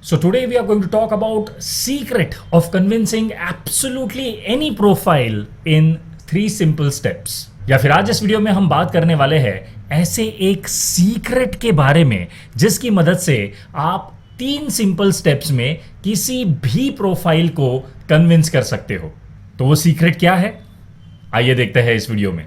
So today we are going to talk about secret of convincing absolutely any profile in 3 simple steps. या फिर आज इस video में हम बात करने वाले हैं ऐसे एक सीक्रेट के बारे में जिसकी मदद से आप 3 सिंपल स्टेप्स में किसी भी प्रोफाइल को कन्विंस कर सकते हो। तो वो सीक्रेट क्या है, आइए देखते हैं इस वीडियो में।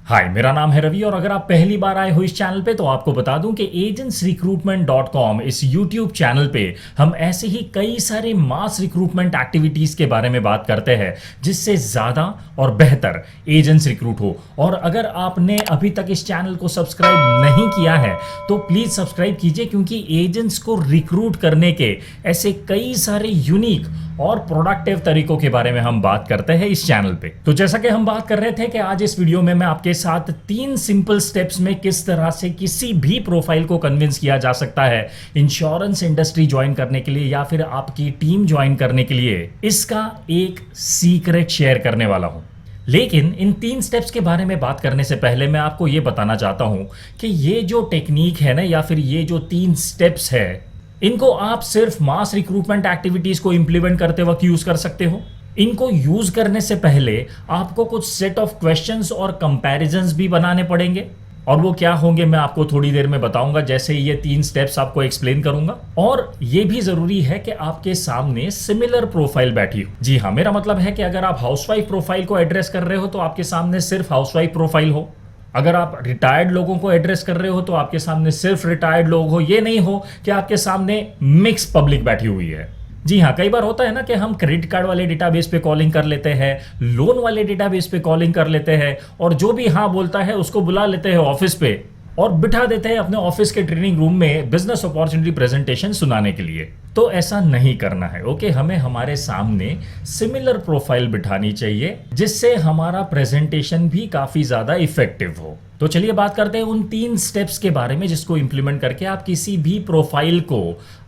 हाय, मेरा नाम है रवि और अगर आप पहली बार आए हो इस चैनल पे तो आपको बता दूं कि agentsrecruitment.com इस YouTube चैनल पे हम ऐसे ही कई सारे मास रिक्रूटमेंट एक्टिविटीज के बारे में बात करते हैं जिससे ज्यादा और बेहतर एजेंट्स रिक्रूट हो। और अगर आपने अभी तक इस चैनल को सब्सक्राइब नहीं किया है तो प्लीज सब्सक्राइब कीजिए, क्योंकि एजेंट्स को रिक्रूट करने के ऐसे कई सारे यूनिक और प्रोडक्टिव तरीकों के बारे में हम बात करते हैं इस चैनल पे। तो जैसा कि हम बात कर रहे थे कि आज इस वीडियो में मैं आपके साथ 3 सिंपल स्टेप्स में किस तरह से किसी भी प्रोफाइल को कन्विंस किया जा सकता है इंश्योरेंस इंडस्ट्री ज्वाइन करने के लिए या फिर आपकी टीम ज्वाइन करने के लिए, इसका एक सीक्रेट शेयर करने वाला हूं। लेकिन इन 3 स्टेप्स के बारे में बात करने से पहले मैं आपको ये बताना चाहता हूं कि ये जो टेक्निक है ना, या फिर ये जो 3 स्टेप्स है, इनको आप सिर्फ मास रिक्रूटमेंट एक्टिविटीज को इंप्लीमेंट करते वक्त यूज कर सकते हो। इनको यूज करने से पहले आपको कुछ सेट ऑफ क्वेश्चंस और कंपैरिजंस भी बनाने पड़ेंगे, और वो क्या होंगे मैं आपको थोड़ी देर में बताऊंगा जैसे ये 3 स्टेप्स आपको एक्सप्लेन करूंगा। और ये भी जरूरी है कि आपके सामने सिमिलर प्रोफाइल बैठी हो। जी हाँ, मेरा मतलब है कि अगर आप हाउसवाइफ प्रोफाइल को एड्रेस कर रहे हो तो आपके सामने सिर्फ हाउसवाइफ प्रोफाइल हो। अगर आप रिटायर्ड लोगों को एड्रेस कर रहे हो तो आपके सामने सिर्फ रिटायर्ड लोग हो। ये नहीं हो कि आपके सामने मिक्स पब्लिक बैठी हुई है। जी हाँ, कई बार होता है ना कि हम क्रेडिट कार्ड वाले डेटाबेस पे कॉलिंग कर लेते हैं, लोन वाले डेटाबेस पे कॉलिंग कर लेते हैं, और जो भी हाँ बोलता है उसको बुला लेते हैं ऑफिस पे और बिठा देते हैं अपने ऑफिस के ट्रेनिंग रूम में बिजनेस अपॉर्चुनिटी प्रेजेंटेशन सुनाने के लिए। तो ऐसा नहीं करना है। ओके, हमें हमारे सामने सिमिलर प्रोफाइल बिठानी चाहिए जिससे हमारा प्रेजेंटेशन भी काफी ज्यादा इफेक्टिव हो। तो चलिए बात करते हैं उन 3 स्टेप्स के बारे में जिसको इंप्लीमेंट करके आप किसी भी प्रोफाइल को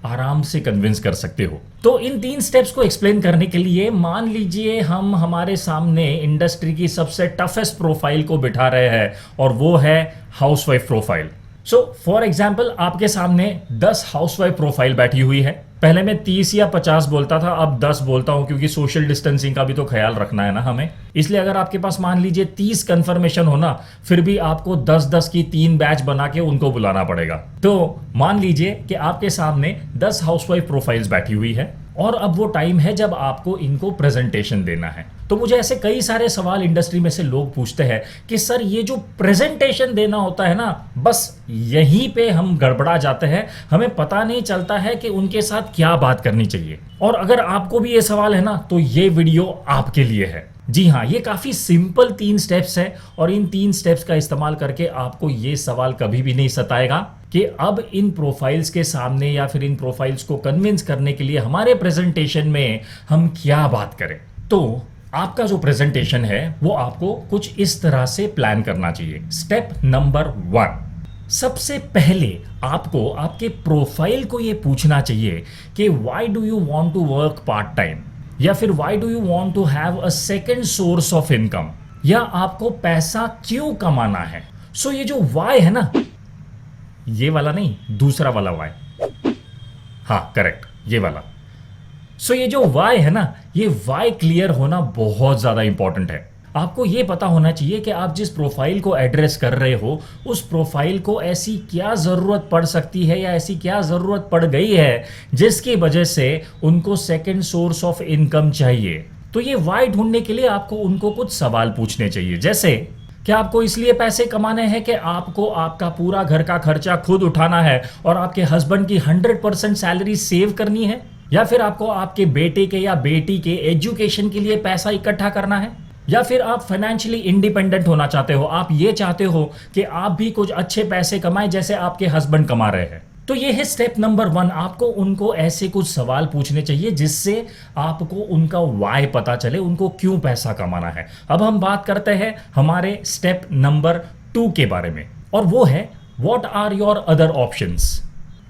आराम से कन्विंस कर सकते हो। तो इन 3 स्टेप्स को एक्सप्लेन करने के लिए मान लीजिए हम हमारे सामने इंडस्ट्री की सबसे टफेस्ट प्रोफाइल को बिठा रहे हैं और वो है housewife profile. So for example आपके सामने 10 हाउसवाइफ प्रोफाइल बैठी हुई है। पहले मैं 30 या 50 बोलता था, अब 10 बोलता हूं क्योंकि सोशल डिस्टेंसिंग का भी तो ख्याल रखना है ना हमें। इसलिए अगर आपके पास मान लीजिए 30 कंफर्मेशन हो ना, फिर भी आपको 10-10 की 3 बैच बना के उनको बुलाना पड़ेगा। तो मान लीजिए कि आपके सामने 10 हाउसवाइफ प्रोफाइल्स बैठी हुई है और अब वो टाइम है जब आपको इनको प्रेजेंटेशन देना है। तो मुझे ऐसे कई सारे सवाल इंडस्ट्री में से लोग पूछते हैं कि सर ये जो प्रेजेंटेशन देना होता है ना, बस यहीं पे हम गड़बड़ा जाते हैं, हमें पता नहीं चलता है कि उनके साथ क्या बात करनी चाहिए। और अगर आपको भी ये सवाल है ना तो ये वीडियो आपके लिए है। जी हाँ, ये काफी सिंपल 3 स्टेप्स है और इन 3 स्टेप्स का इस्तेमाल करके आपको ये सवाल कभी भी नहीं सताएगा कि अब इन प्रोफाइल्स के सामने या फिर इन प्रोफाइल्स को कन्विंस करने के लिए हमारे प्रेजेंटेशन में हम क्या बात करें। तो आपका जो प्रेजेंटेशन है वो आपको कुछ इस तरह से प्लान करना चाहिए। स्टेप नंबर 1, सबसे पहले आपको आपके प्रोफाइल को ये पूछना चाहिए कि why do you want to work part time, या फिर why do you want to have a second source of income, या आपको पैसा क्यों कमाना है। सो ये जो वाई है ना, ये वाला नहीं, दूसरा वाला वाई, हाँ करेक्ट, ये वाला। सो ये जो वाई है ना, ये वाई क्लियर होना बहुत ज्यादा इंपॉर्टेंट है। आपको ये पता होना चाहिए कि आप जिस प्रोफाइल को एड्रेस कर रहे हो उस प्रोफाइल को ऐसी क्या जरूरत पड़ सकती है या ऐसी क्या जरूरत पड़ गई है जिसकी वजह से उनको सेकंड सोर्स ऑफ इनकम चाहिए। तो ये वाई ढूंढने के लिए आपको उनको कुछ सवाल पूछने चाहिए, जैसे क्या आपको इसलिए पैसे कमाने हैं कि आपको आपका पूरा घर का खर्चा खुद उठाना है और आपके हस्बैंड की 100% सैलरी सेव करनी है, या फिर आपको आपके बेटे के या बेटी के एजुकेशन के लिए पैसा इकट्ठा करना है, या फिर आप फाइनेंशियली इंडिपेंडेंट होना चाहते हो, आप ये चाहते हो कि आप भी कुछ अच्छे पैसे कमाएं जैसे आपके हस्बैंड कमा रहे हैं। तो ये है स्टेप नंबर 1, आपको उनको ऐसे कुछ सवाल पूछने चाहिए जिससे आपको उनका वाई पता चले, उनको क्यों पैसा कमाना है। अब हम बात करते हैं हमारे स्टेप नंबर 2 के बारे में, और वो है what are your other options.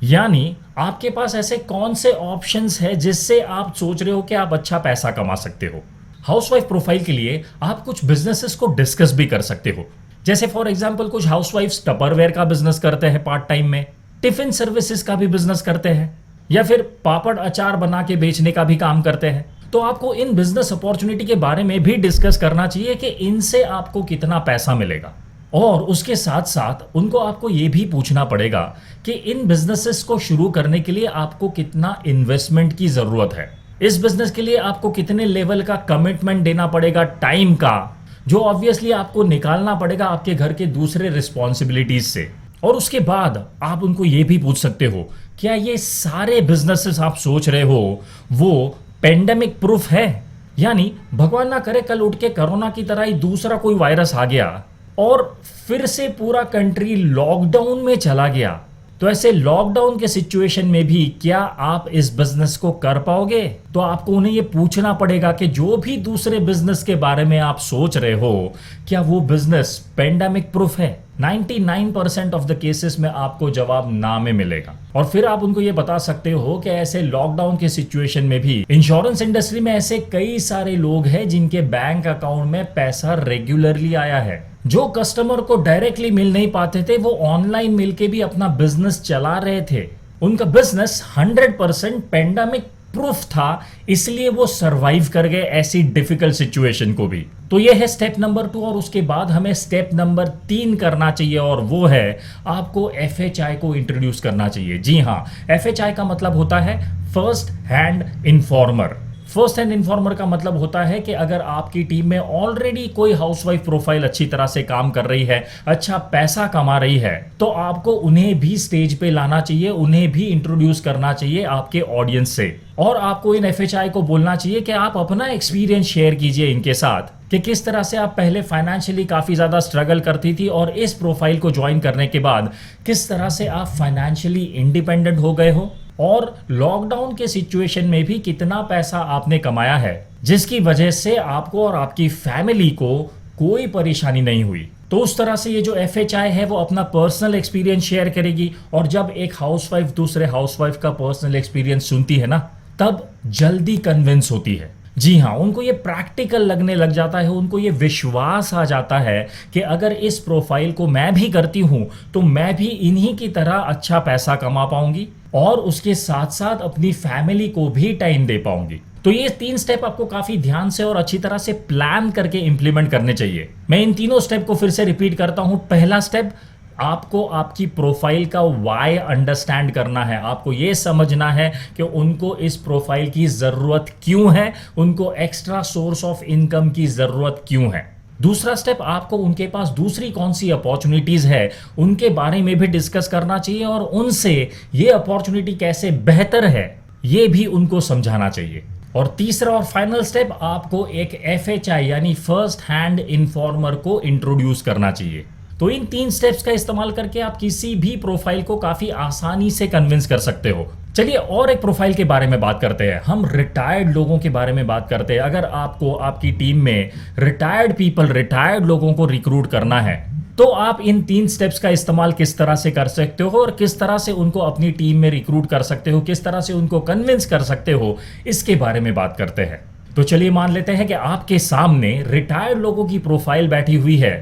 यानी आपके पास ऐसे कौन से ऑप्शंस है जिससे आप सोच रहे हो कि आप अच्छा पैसा कमा सकते हो। हाउसवाइफ प्रोफाइल के लिए आप कुछ बिजनेसेस को डिस्कस भी कर सकते हो। जैसे फॉर एग्जांपल कुछ हाउसवाइफ्स टपरवेयर का बिजनेस करते हैं पार्ट टाइम में, टिफिन सर्विसेज का भी बिजनेस करते हैं, या फिर पापड़ अचार बना के बेचने का भी काम करते हैं। तो आपको इन बिजनेस अपॉर्चुनिटी के बारे में भी डिस्कस करना चाहिए कि इनसे आपको कितना पैसा मिलेगा। और उसके साथ साथ उनको आपको ये भी पूछना पड़ेगा कि इन बिजनेसेस को शुरू करने के लिए आपको कितना इन्वेस्टमेंट की जरूरत है। इस बिजनेस के लिए आपको कितने लेवल का कमिटमेंट देना पड़ेगा टाइम का, जो ऑब्वियसली आपको निकालना पड़ेगा आपके घर के दूसरे रिस्पॉन्सिबिलिटीज से। और उसके बाद आप उनको ये भी पूछ सकते हो, क्या ये सारे बिजनेसेस आप सोच रहे हो वो पेंडेमिक प्रूफ है? यानी भगवान ना करे कल उठ के कोरोना की तरह ही दूसरा कोई वायरस आ गया और फिर से पूरा कंट्री लॉकडाउन में चला गया, तो ऐसे लॉकडाउन के सिचुएशन में भी क्या आप इस बिजनेस को कर पाओगे? तो आपको उन्हें ये पूछना पड़ेगा कि जो भी दूसरे बिजनेस के बारे में आप सोच रहे हो, क्या वो बिजनेस पेंडेमिक प्रूफ है? 99% ऑफ द केसेस में आपको जवाब ना में मिलेगा। और फिर आप उनको ये बता सकते हो कि ऐसे लॉकडाउन के सिचुएशन में भी इंश्योरेंस इंडस्ट्री में ऐसे कई सारे लोग हैं जिनके बैंक अकाउंट में पैसा रेगुलरली आया है। जो कस्टमर को डायरेक्टली मिल नहीं पाते थे, वो ऑनलाइन मिल के भी अपना बिजनेस चला रहे थे। उनका बिजनेस 100% पेंडेमिक प्रूफ था, इसलिए वो सरवाइव कर गए ऐसी डिफिकल्ट सिचुएशन को भी। तो ये है स्टेप नंबर 2। और उसके बाद हमें स्टेप नंबर 3 करना चाहिए, और वो है आपको FHI को इंट्रोड्यूस करना चाहिए। जी हाँ, FHI का मतलब होता है first hand informer. First hand informer का मतलब होता है कि अगर आपकी टीम में ऑलरेडी कोई हाउसवाइफ प्रोफाइल अच्छी तरह से काम कर रही है, अच्छा पैसा कमा रही है, तो आपको उन्हें भी स्टेज पे लाना चाहिए, उन्हें भी इंट्रोड्यूस करना चाहिए आपके ऑडियंस से। और आपको इन FHI को बोलना चाहिए कि आप अपना एक्सपीरियंस शेयर कीजिए इनके साथ कि किस तरह से आप पहले फाइनेंशियली काफी ज्यादा स्ट्रगल करती थी और इस प्रोफाइल को ज्वाइन करने के बाद किस तरह से आप फाइनेंशियली इंडिपेंडेंट हो गए हो, और लॉकडाउन के सिचुएशन में भी कितना पैसा आपने कमाया है जिसकी वजह से आपको और आपकी फैमिली को कोई परेशानी नहीं हुई। तो उस तरह से ये जो FHI है वो अपना पर्सनल एक्सपीरियंस शेयर करेगी। और जब एक हाउसवाइफ दूसरे हाउसवाइफ का पर्सनल एक्सपीरियंस सुनती है ना, तब जल्दी कन्विंस होती है। जी हाँ, उनको ये प्रैक्टिकल लगने लग जाता है, उनको ये विश्वास आ जाता है कि अगर इस प्रोफाइल को मैं भी करती हूं तो मैं भी इन्हीं की तरह अच्छा पैसा कमा पाऊंगी और उसके साथ साथ अपनी फैमिली को भी टाइम दे पाऊंगी। तो ये 3 स्टेप आपको काफी ध्यान से और अच्छी तरह से प्लान करके इंप्लीमेंट करने चाहिए। मैं इन तीनों स्टेप को फिर से रिपीट करता हूं। पहला स्टेप, आपको आपकी प्रोफाइल का वाई अंडरस्टैंड करना है। आपको यह समझना है कि उनको इस प्रोफाइल की जरूरत क्यों है, उनको एक्स्ट्रा सोर्स ऑफ इनकम की जरूरत क्यों है। दूसरा स्टेप, आपको उनके पास दूसरी कौन सी अपॉर्चुनिटीज है उनके बारे में भी डिस्कस करना चाहिए और उनसे ये अपॉर्चुनिटी कैसे बेहतर है ये भी उनको समझाना चाहिए। और तीसरा और फाइनल स्टेप, आपको एक FHI यानी फर्स्ट हैंड इन्फॉर्मर को इंट्रोड्यूस करना चाहिए। तो इन 3 स्टेप्स का इस्तेमाल करके आप किसी भी प्रोफाइल को काफी आसानी से कन्विंस कर सकते हो। चलिए और एक प्रोफाइल के बारे में बात करते हैं। हम रिटायर्ड लोगों के बारे में बात करते हैं। अगर आपको आपकी टीम में रिटायर्ड पीपल, रिटायर्ड लोगों को रिक्रूट करना है, तो आप इन 3 स्टेप्स का इस्तेमाल किस तरह से कर सकते हो और किस तरह से उनको अपनी टीम में रिक्रूट कर सकते हो, किस तरह से उनको कन्विंस कर सकते हो, इसके बारे में बात करते हैं। तो चलिए मान लेते हैं कि आपके सामने रिटायर्ड लोगों की प्रोफाइल बैठी हुई है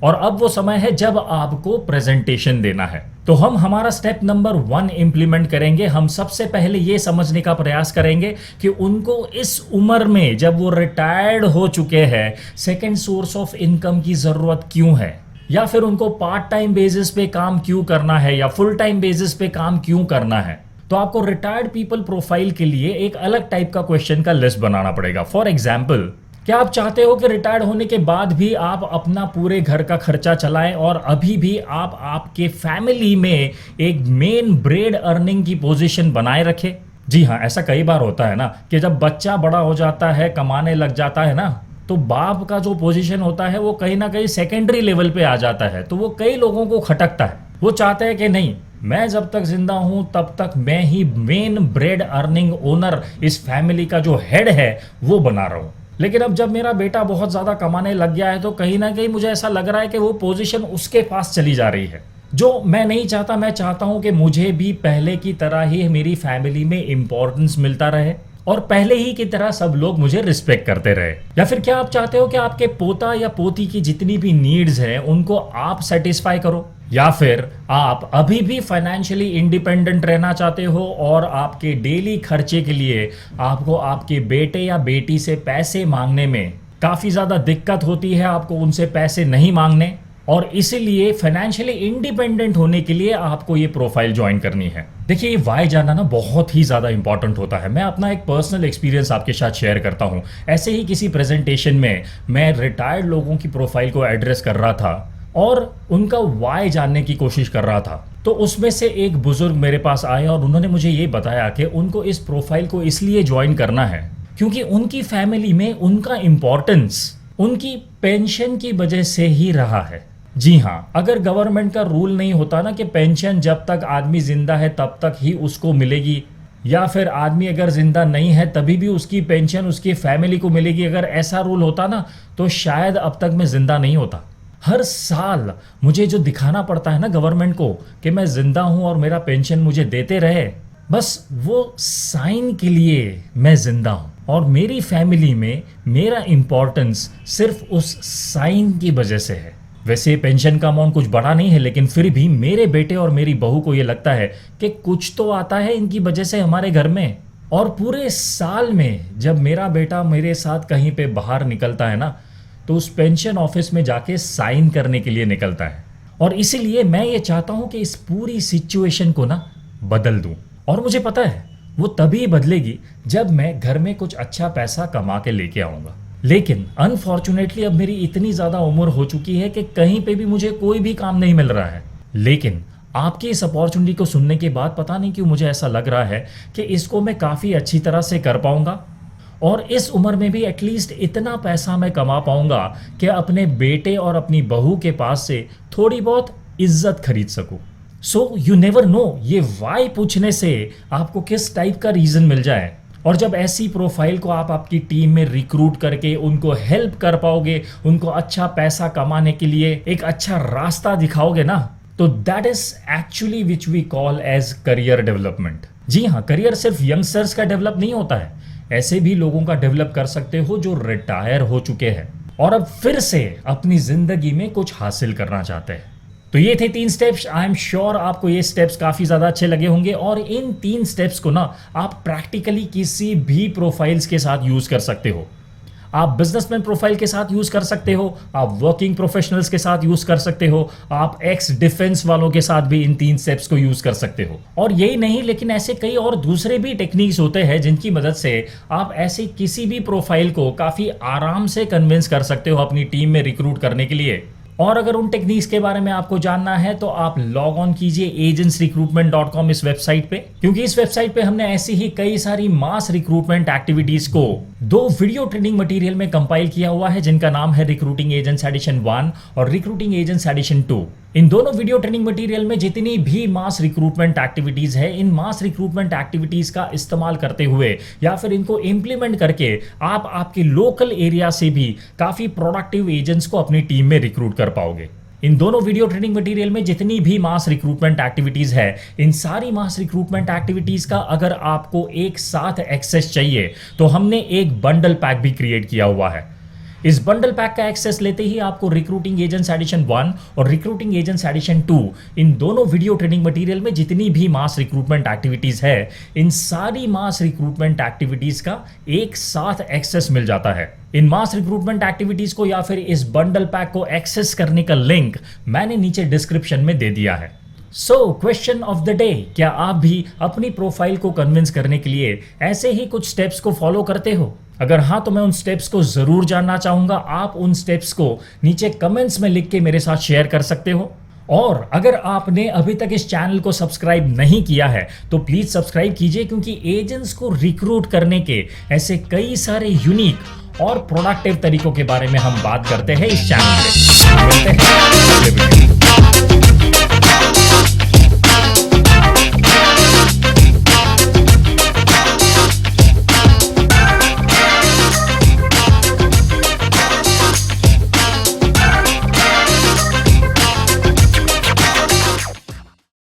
और अब वो समय है जब आपको प्रेजेंटेशन देना है। तो हम हमारा स्टेप नंबर 1 इंप्लीमेंट करेंगे। हम सबसे पहले ये समझने का प्रयास करेंगे कि उनको इस उम्र में जब वो रिटायर्ड हो चुके हैं सेकेंड सोर्स ऑफ इनकम की जरूरत क्यों है, या फिर उनको पार्ट टाइम बेसिस पे काम क्यों करना है या फुल टाइम बेसिस पे काम क्यों करना है। तो आपको रिटायर्ड पीपल प्रोफाइल के लिए एक अलग टाइप का क्वेश्चन का लिस्ट बनाना पड़ेगा। फॉर एग्जाम्पल, क्या आप चाहते हो कि रिटायर्ड होने के बाद भी आप अपना पूरे घर का खर्चा चलाएं और अभी भी आप आपके फैमिली में एक मेन ब्रेड अर्निंग की पोजीशन बनाए रखें? जी हाँ, ऐसा कई बार होता है ना कि जब बच्चा बड़ा हो जाता है, कमाने लग जाता है ना, तो बाप का जो पोजीशन होता है वो कहीं ना कहीं सेकेंडरी लेवल पे आ जाता है। तो वो कई लोगों को खटकता है। वो चाहते हैं कि नहीं, मैं जब तक जिंदा हूं तब तक मैं ही मेन ब्रेड अर्निंग ओनर, इस फैमिली का जो हेड है वो बना रहा हूं। लेकिन अब जब मेरा बेटा बहुत ज़्यादा कमाने लग गया है तो कहीं ना कहीं मुझे ऐसा लग रहा है कि वो पोजीशन उसके पास चली जा रही है। जो मैं नहीं चाहता। मैं चाहता हूं कि मुझे भी पहले की तरह ही मेरी फैमिली में इंपॉर्टेंस मिलता रहे और पहले ही की तरह सब लोग मुझे रिस्पेक्ट करते रहे। या फिर क्या आप चाहते हो कि आपके पोता या पोती की जितनी भी नीड्स हैं उनको आप सेटिस्फाई करो, या फिर आप अभी भी फाइनेंशियली इंडिपेंडेंट रहना चाहते हो और आपके डेली खर्चे के लिए आपको आपके बेटे या बेटी से पैसे मांगने में काफ़ी ज़्यादा दिक्कत होती है, आपको उनसे पैसे नहीं मांगने, और इसीलिए फाइनेंशियली इंडिपेंडेंट होने के लिए आपको ये प्रोफाइल ज्वाइन करनी है। देखिए, ये वाई जानना ना बहुत ही ज़्यादा इंपॉर्टेंट होता है। मैं अपना एक पर्सनल एक्सपीरियंस आपके साथ शेयर करता हूँ। ऐसे ही किसी प्रेजेंटेशन में मैं रिटायर्ड लोगों की प्रोफाइल को एड्रेस कर रहा था और उनका वाई जानने की कोशिश कर रहा था। तो उसमें से एक बुजुर्ग मेरे पास आए और उन्होंने मुझे ये बताया कि उनको इस प्रोफाइल को इसलिए ज्वाइन करना है क्योंकि उनकी फैमिली में उनका इम्पोर्टेंस उनकी पेंशन की वजह से ही रहा है। जी हाँ, अगर गवर्नमेंट का रूल नहीं होता ना कि पेंशन जब तक आदमी जिंदा है तब तक ही उसको मिलेगी, या फिर आदमी अगर जिंदा नहीं है तभी भी उसकी पेंशन उसकी फैमिली को मिलेगी, अगर ऐसा रूल होता ना तो शायद अब तक मैं जिंदा नहीं होता। हर साल मुझे जो दिखाना पड़ता है ना गवर्नमेंट को कि मैं जिंदा हूं और मेरा पेंशन मुझे देते रहे, बस वो साइन के लिए मैं जिंदा हूं और मेरी फैमिली में मेरा इंपॉर्टेंस सिर्फ उस साइन की वजह से है। वैसे पेंशन का अमाउंट कुछ बड़ा नहीं है, लेकिन फिर भी मेरे बेटे और मेरी बहू को ये लगता है कि कुछ तो आता है इनकी वजह से हमारे घर में। और पूरे साल में जब मेरा बेटा मेरे साथ कहीं पे बाहर निकलता है ना तो उस पेंशन ऑफिस में जाके साइन करने के लिए निकलता है। और इसीलिए मैं ये चाहता हूँ कि इस पूरी सिचुएशन को ना बदल दूँ, और मुझे पता है वो तभी बदलेगी जब मैं घर में कुछ अच्छा पैसा कमा के लेके आऊँगा। लेकिन अनफॉर्चुनेटली अब मेरी इतनी ज़्यादा उम्र हो चुकी है कि कहीं पे भी मुझे कोई भी काम नहीं मिल रहा है। लेकिन आपकी इस अपॉर्चुनिटी को सुनने के बाद पता नहीं क्यों मुझे ऐसा लग रहा है कि इसको मैं काफ़ी अच्छी तरह से कर पाऊँगा और इस उम्र में भी एटलीस्ट इतना पैसा मैं कमा पाऊँगा कि अपने बेटे और अपनी बहू के पास से थोड़ी बहुत इज्जत खरीद सकूँ। सो यू नेवर नो, ये वाई पूछने से आपको किस टाइप का रीज़न मिल जाए। और जब ऐसी प्रोफाइल को आप आपकी टीम में रिक्रूट करके उनको हेल्प कर पाओगे, उनको अच्छा पैसा कमाने के लिए एक अच्छा रास्ता दिखाओगे ना, तो that is actually which we call as career development. जी हाँ, करियर सिर्फ यंगस्टर्स का डेवलप नहीं होता है, ऐसे भी लोगों का डेवलप कर सकते हो जो रिटायर हो चुके हैं और अब फिर से अपनी जिंदगी में कुछ हासिल करना चाहते हैं। तो ये थे 3 स्टेप्स। आई एम श्योर आपको ये स्टेप्स काफ़ी ज़्यादा अच्छे लगे होंगे और इन 3 स्टेप्स को ना आप प्रैक्टिकली किसी भी प्रोफाइल्स के साथ यूज़ कर सकते हो। आप बिजनेसमैन प्रोफाइल के साथ यूज़ कर सकते हो, आप वर्किंग प्रोफेशनल्स के साथ यूज़ कर सकते हो, आप एक्स डिफेंस वालों के साथ भी इन 3 स्टेप्स को यूज़ कर सकते हो। और यही नहीं, लेकिन ऐसे कई और दूसरे भी टेक्निक्स होते हैं जिनकी मदद से आप ऐसे किसी भी प्रोफाइल को काफ़ी आराम से कन्विंस कर सकते हो अपनी टीम में रिक्रूट करने के लिए। और अगर उन टेक्निक्स के बारे में आपको जानना है तो आप लॉग ऑन कीजिए agentsrecruitment.com इस वेबसाइट पे, क्योंकि इस वेबसाइट पे हमने ऐसी ही कई सारी मास रिक्रूटमेंट एक्टिविटीज को 2 वीडियो ट्रेनिंग मटेरियल में कंपाइल किया हुआ है जिनका नाम है रिक्रूटिंग एजेंट्स एडिशन 1 और रिक्रूटिंग एजेंट्स एडिशन 2। इन दोनों वीडियो ट्रेनिंग मटेरियल में जितनी भी मास रिक्रूटमेंट एक्टिविटीज है, इन मास रिक्रूटमेंट एक्टिविटीज का इस्तेमाल करते हुए या फिर इनको इंप्लीमेंट करके आप आपके लोकल एरिया से भी काफी प्रोडक्टिव एजेंट्स को अपनी टीम में रिक्रूट कर पाओगे। इन दोनों वीडियो ट्रेनिंग मटेरियल में जितनी भी मास रिक्रूटमेंट एक्टिविटीज है, इन सारी मास रिक्रूटमेंट एक्टिविटीज का अगर आपको एक साथ एक्सेस चाहिए तो हमने एक बंडल पैक भी क्रिएट किया हुआ है। इस बंडल पैक का एक्सेस लेते ही आपको रिक्रूटिंग एजेंट्स एडिशन 1 और रिक्रूटिंग एजेंट्स एडिशन 2 इन दोनों वीडियो ट्रेनिंग मटेरियल में जितनी भी मास रिक्रूटमेंट एक्टिविटीज है, इन सारी मास रिक्रूटमेंट एक्टिविटीज का एक साथ एक्सेस मिल जाता है। इन मास रिक्रूटमेंट एक्टिविटीज को या फिर इस बंडल पैक को एक्सेस करने का लिंक मैंने नीचे डिस्क्रिप्शन में दे दिया है। So question of the day, क्या आप भी अपनी प्रोफाइल को कन्विंस करने के लिए ऐसे ही कुछ स्टेप्स को फॉलो करते हो? अगर हाँ तो मैं उन स्टेप्स को जरूर जानना चाहूंगा। आप उन स्टेप्स को नीचे कमेंट्स में लिख के मेरे साथ शेयर कर सकते हो। और अगर आपने अभी तक इस चैनल को सब्सक्राइब नहीं किया है तो प्लीज सब्सक्राइब कीजिए, क्योंकि एजेंट्स को रिक्रूट करने के ऐसे कई सारे यूनिक और प्रोडक्टिव तरीकों के बारे में हम बात करते हैं इस चैनल पे। मिलते हैं अगले वीडियो में।